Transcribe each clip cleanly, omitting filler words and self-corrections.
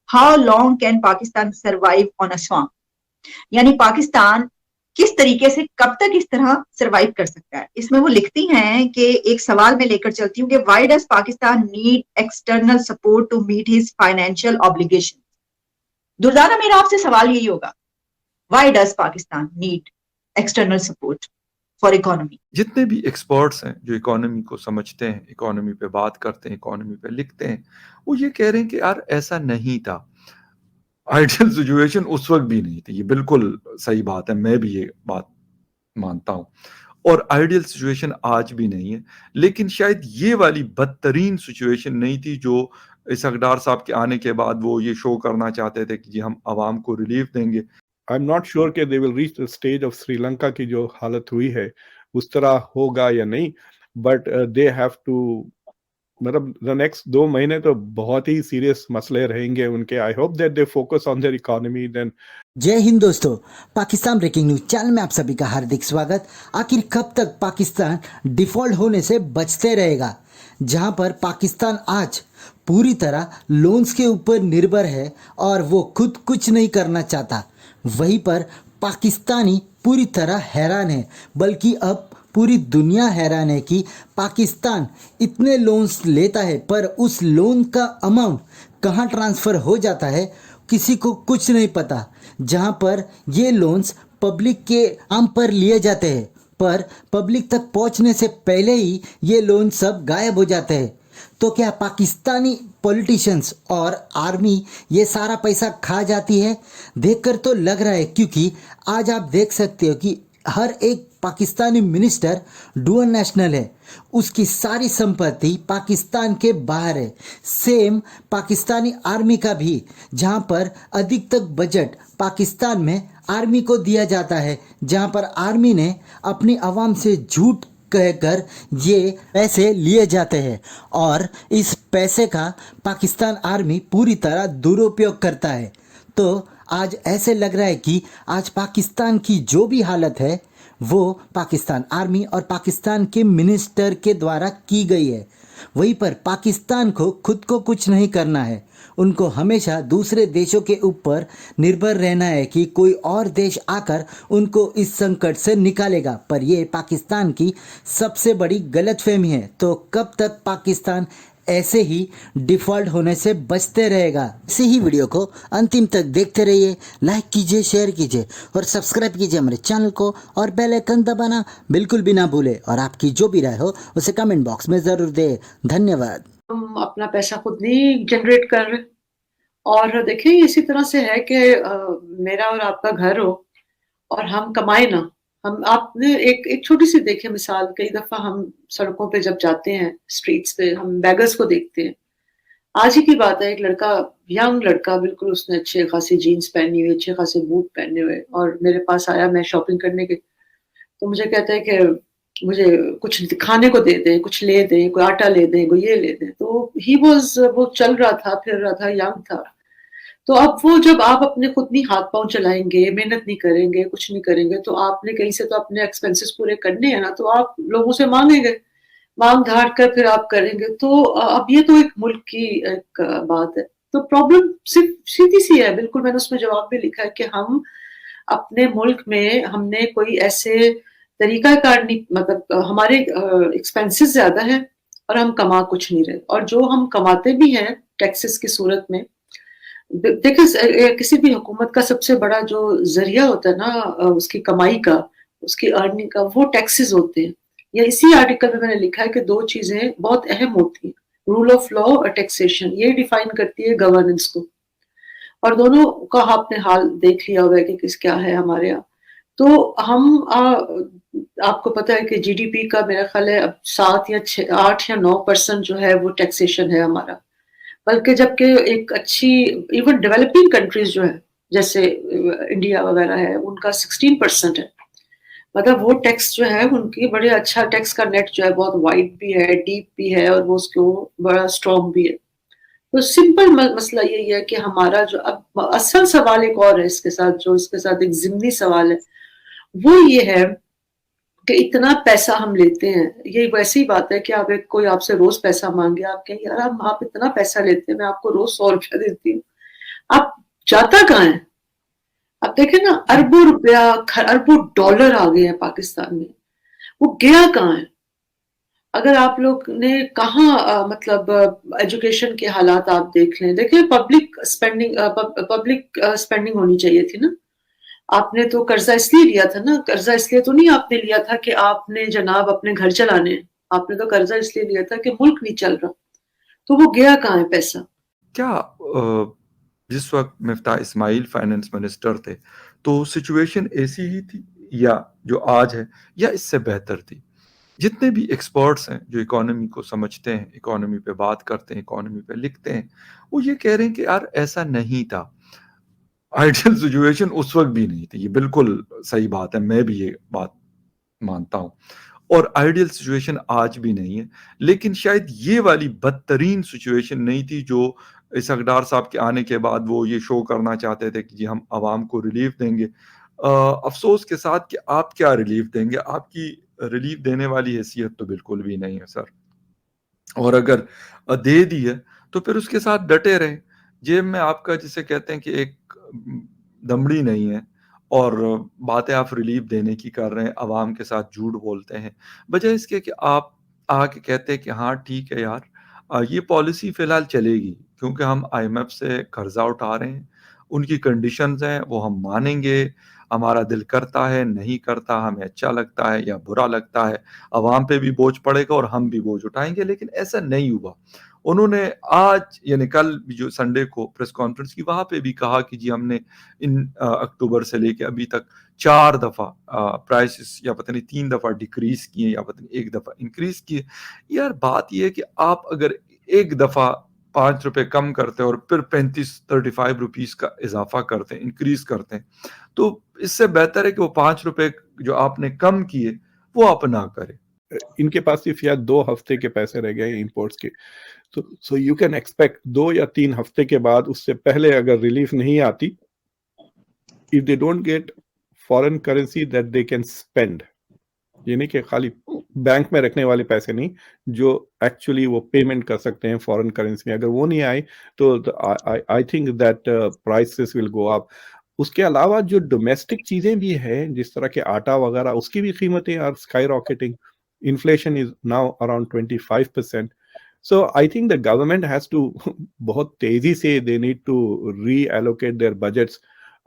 How long can Pakistan survive on a swamp, यानी पाकिस्तान किस तरीके से कब तक इस तरह सरवाइव कर सकता है। इसमें वो लिखती हैं कि एक सवाल में लेकर चलती हूँ कि why does Pakistan need external support to meet his financial obligation. Durdana, मेरा आपसे सवाल यही होगा, why does Pakistan need external support for economy. जितने भी एक्सपर्ट्स हैं जो इकोनॉमी को समझते हैं, इकोनॉमी पे बात करते हैं, इकोनॉमी पे लिखते हैं, वो ये कह रहे हैं कि यार ऐसा नहीं था, आइडियल सिचुएशन उस वक्त भी नहीं थी। ये बिल्कुल सही बात है, मैं भी ये बात मानता हूं, और आइडियल सिचुएशन आज भी नहीं है, लेकिन शायद ये वाली बदतरीन सिचुएशन नहीं थी जो इसकदार साहब के आने के बाद वो ये शो करना चाहते थे कि जी हम आवाम को रिलीफ देंगे। आई एम नॉट श्योर कि they will reach the stage of Sri Lanka की जो हालत हुई है उस तरह होगा या नहीं, बट दे हैव टू, मतलब द नेक्स्ट 2 महीने तो बहुत ही सीरियस मसले रहेंगे उनके। I hope that they focus on their economy then. जय हिंद दोस्तों, पाकिस्तान ब्रेकिंग न्यूज चैनल में आप सभी का हार्दिक स्वागत। आखिर कब तक पाकिस्तान डिफॉल्ट होने से बचते रहेगा, जहां पर पाकिस्तान आज पूरी तरह लोन्स के ऊपर निर्भर है और वो खुद कुछ नहीं करना चाहता, वहीं पर पाकिस्तानी पूरी तरह हैरान है, बल्कि अब पूरी दुनिया हैरान है कि पाकिस्तान इतने लोन्स लेता है पर उस लोन का अमाउंट कहाँ ट्रांसफ़र हो जाता है किसी को कुछ नहीं पता। जहां पर ये लोन्स पब्लिक के नाम पर लिए जाते हैं, पर पब्लिक तक पहुंचने से पहले ही ये लोन सब गायब हो जाते हैं। तो क्या पाकिस्तानी पॉलिटिशियंस और आर्मी ये सारा पैसा खा जाती है? देखकर तो लग रहा है, क्योंकि आज आप देख सकते हो कि हर एक पाकिस्तानी मिनिस्टर डुअल नेशनल है, उसकी सारी संपत्ति पाकिस्तान के बाहर है। सेम पाकिस्तानी आर्मी का भी, जहां पर अधिकतर बजट पाकिस्तान में आर्मी को दिया जाता है, जहां पर आर्मी ने अपनी आवाम से झूठ कहकर ये पैसे लिए जाते हैं और इस पैसे का पाकिस्तान आर्मी पूरी तरह दुरुपयोग करता है। तो आज ऐसे लग रहा है कि आज पाकिस्तान की जो भी हालत है वो पाकिस्तान आर्मी और पाकिस्तान के मिनिस्टर के द्वारा की गई है। वहीं पर पाकिस्तान को खुद को कुछ नहीं करना है, उनको हमेशा दूसरे देशों के ऊपर निर्भर रहना है कि कोई और देश आकर उनको इस संकट से निकालेगा। पर ये पाकिस्तान की सबसे बड़ी गलतफहमी है। तो कब तक पाकिस्तान ऐसे ही डिफ़ॉल्ट होने से बचते रहेगा? इसी ही वीडियो को अंतिम तक देखते रहिए, लाइक कीजिए, शेयर कीजिए और सब्सक्राइब कीजिए हमारे चैनल को, और बेल आइकन दबाना बिल्कुल भी ना भूले। और आपकी जो भी राय हो उसे कमेंट बॉक्स में ज़रूर दें। धन्यवाद। हम अपना पैसा खुद नहीं जनरेट कर रहे, और देखिए इसी तरह से है कि मेरा और आपका घर हो और हम कमाए ना, हम आपने एक छोटी सी देखिए मिसाल, कई दफा हम सड़कों पे जब जाते हैं, स्ट्रीट्स पे, हम बैगर्स को देखते हैं। आज ही की बात है, एक लड़का, यंग लड़का, बिल्कुल उसने अच्छे खासी जीन्स पहनी हुई, अच्छे खासे बूट पहने हुए, और मेरे पास आया, मैं शॉपिंग करने के, तो मुझे कहता है कि मुझे कुछ खाने को दे दें, कुछ ले दें, कोई आटा ले दें, कोई ये ले दें। तो वो चल रहा था, फिर रहा था, यंग था। तो अब वो, जब आप अपने खुद नहीं हाथ पांव चलाएंगे, मेहनत नहीं करेंगे, कुछ नहीं करेंगे, तो आपने कहीं से तो अपने एक्सपेंसेस पूरे करने हैं ना, तो आप लोगों से मांगेंगे, मांग धाड़ कर फिर आप करेंगे। तो अब ये तो एक मुल्क की एक बात है। तो प्रॉब्लम सिर्फ सीधी सी है, बिल्कुल मैंने उसमें जवाब भी लिखा है कि हम अपने मुल्क में हमने कोई ऐसे तरीकाकार नहीं, मतलब हमारे एक्सपेंसेस ज्यादा हैं और हम कमा कुछ नहीं रहे, और जो हम कमाते भी हैं टैक्सेस की सूरत में, देखिए किसी भी हुकूमत का सबसे बड़ा जो जरिया होता है ना उसकी कमाई का, उसकी अर्निंग का, वो टैक्सेस होते हैं। या इसी आर्टिकल में मैंने लिखा है कि दो चीजें बहुत अहम होती हैं, रूल ऑफ लॉ और टैक्सेशन, ये डिफाइन करती है गवर्नेंस को, और दोनों का आपने हाल देख लिया होगा कि किस क्या है हमारे यहाँ। तो हम आपको पता है कि जीडीपी का मेरा ख्याल है अब 7 या 8 या 9% जो है वो टैक्सेशन है हमारा, बल्कि जबकि एक अच्छी इवन डेवलपिंग कंट्रीज जो है जैसे इंडिया वगैरह है, उनका 16% है। मतलब वो टैक्स जो है उनकी बड़े अच्छा, टैक्स का नेट जो है बहुत वाइड भी है, डीप भी है, और वो उसको बड़ा स्ट्रॉन्ग भी है। तो सिंपल मसला यही है कि हमारा जो, अब असल सवाल एक और है इसके साथ, जो इसके साथ एक जिम्नी सवाल है, वो ये है कि इतना पैसा हम लेते हैं। ये वैसी बात है कि आप कोई आपसे रोज पैसा मांगे, आप कहेंगे यार आप इतना पैसा लेते हैं, मैं आपको रोज 100 रुपया देती हूँ। आप जाता कहाँ है? आप देखें ना, अरबों रुपया, अरबों डॉलर आ गए हैं पाकिस्तान में, वो गया कहाँ है? अगर आप लोग ने कहाँ मतलब एजुकेशन के हालात आप देख लें, देखिए पब्लिक स्पेंडिंग होनी चाहिए थी ना। आपने तो कर्जा इसलिए लिया था ना, कर्जा इसलिए तो नहीं आपने लिया था कि आपने जनाब अपने घर चलाने हैं, आपने तो कर्जा इसलिए लिया था कि मुल्क नहीं चल रहा। तो वो गया कहाँ है पैसा? क्या जिस वक्त मिफ्ताह इस्माइल फाइनेंस मिनिस्टर थे तो सिचुएशन ऐसी ही थी या जो आज है या इससे बेहतर थी? जितने भी एक्सपर्ट्स हैं जो इकोनॉमी को समझते हैं, इकोनॉमी पे बात करते हैं, इकोनॉमी पे लिखते हैं, वो ये कह रहे हैं कि यार ऐसा नहीं था। आइडियल सिचुएशन उस वक्त भी नहीं थी, ये बिल्कुल सही बात है, मैं भी ये बात मानता हूं। और आइडियल सिचुएशन आज भी नहीं है, लेकिन शायद ये वाली बदतरीन सिचुएशन नहीं थी जो इसकदार साहब के आने के बाद वो ये शो करना चाहते थे कि जी हम आवाम को रिलीफ देंगे। अफसोस के साथ कि आप क्या रिलीफ देंगे, आपकी रिलीफ देने वाली हैसियत तो बिल्कुल भी नहीं है सर। और अगर दे दी है तो फिर उसके साथ डटे रहे। जेब में आपका जिसे कहते हैं कि एक दमड़ी नहीं है और बातें आप रिलीफ देने की कर रहे हैं, आवाम के साथ झूठ बोलते हैं, बजाय इसके कि आप आके कहते हैं कि हाँ ठीक है यार, ये पॉलिसी फिलहाल चलेगी क्योंकि हम आईएमएफ से कर्जा उठा रहे हैं, उनकी कंडीशंस हैं वो हम मानेंगे, हमारा दिल करता है नहीं करता, हमें अच्छा लगता है या बुरा लगता है, अवाम पे भी बोझ पड़ेगा और हम भी बोझ उठाएंगे। लेकिन ऐसा नहीं हुआ। उन्होंने आज यानी कल जो संडे को प्रेस कॉन्फ्रेंस की वहां पे भी कहा कि जी हमने इन अक्टूबर से लेके अभी तक 4 दफा प्राइसेस या पता नहीं 3 दफा डिक्रीज किए या पता नहीं 1 दफा इंक्रीज किए। यार बात यह है कि आप अगर एक दफा 5 रुपए कम करते हैं और फिर 35 रुपीस का इजाफा करते हैं, इंक्रीज करते हैं, तो इससे बेहतर है कि वो 5 रुपए जो आपने कम किए वो आप ना करें। इनके पास सिर्फ या 2 हफ्ते के पैसे रह गए इंपोर्ट्स के, तो सो यू कैन एक्सपेक्ट 2 या 3 हफ्ते के बाद, उससे पहले अगर रिलीफ नहीं आती, if they don't get foreign currency that they can spend, ये नहीं कि खाली बैंक में रखने वाले पैसे नहीं, जो एक्चुअली वो पेमेंट कर सकते हैं फॉरेन करेंसी में, अगर वो नहीं आए तो I think that prices will go up. उसके अलावा जो डोमेस्टिक चीजें भी हैं, जिस तरह के आटा वगैरह, उसकी भी कीमतें are skyrocketing. Inflation is now around 25%। So I think the government has to बहुत तेजी से they need to reallocate their budgets.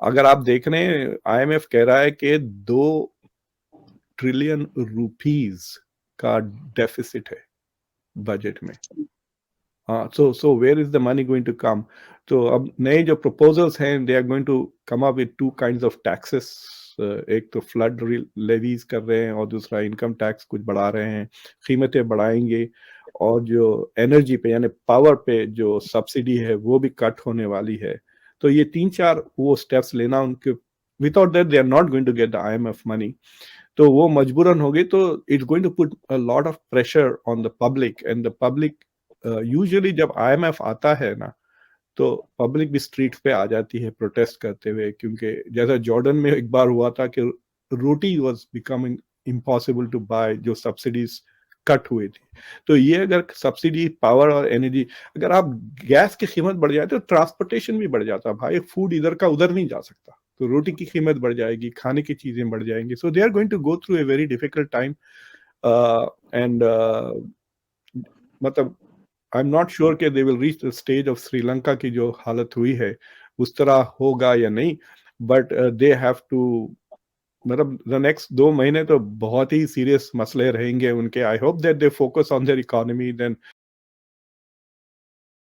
अगर आप देख रहे हैं, आईएमएफ कह रहा है कि 2 ट्रिलियन रुपीस का डेफिसिट है बजट में। So where is the money going to come? तो अब नए जो प्रपोजल्स हैं, they are going to come up with 2 kinds of taxes. एक तो फ्लड लेवीज कर रहे हैं और दूसरा इनकम टैक्स कुछ बढ़ा रहे हैं, कीमतें बढ़ाएंगे, और जो एनर्जी पे यानी पावर पे जो सब्सिडी है वो भी कट होने वाली है। तो ये 3-4 वो स्टेप्स लेना उनके, without that they are not going to get the IMF money. तो वो मजबूरन हो गई, तो it's going to put a lot of pressure on the public, and the public usually जब आईएमएफ आता है ना, तो पब्लिक भी स्ट्रीट पे आ जाती है प्रोटेस्ट करते हुए, क्योंकि जैसा जॉर्डन में एक बार हुआ था कि roti was becoming impossible to buy, जो सब्सिडीज कट हुई थी। तो ये अगर सब्सिडी, पावर और एनर्जी, अगर आप गैस की कीमत बढ़ जाए तो ट्रांसपोर्टेशन भी बढ़ जाता है भाई, फूड इधर का उधर नहीं जा सकता, तो रोटी की कीमत बढ़ जाएगी, खाने की चीजें बढ़ जाएंगी। So they are going to go through a very difficult time, and मतलब आई एम नॉट श्योर कि they will reach the stage of Sri Lanka की जो हालत हुई है उस तरह होगा या नहीं, बट दे हैव टू, मतलब द नेक्स्ट 2 महीने तो बहुत ही सीरियस मसले रहेंगे उनके। I hope that they focus on their economy, then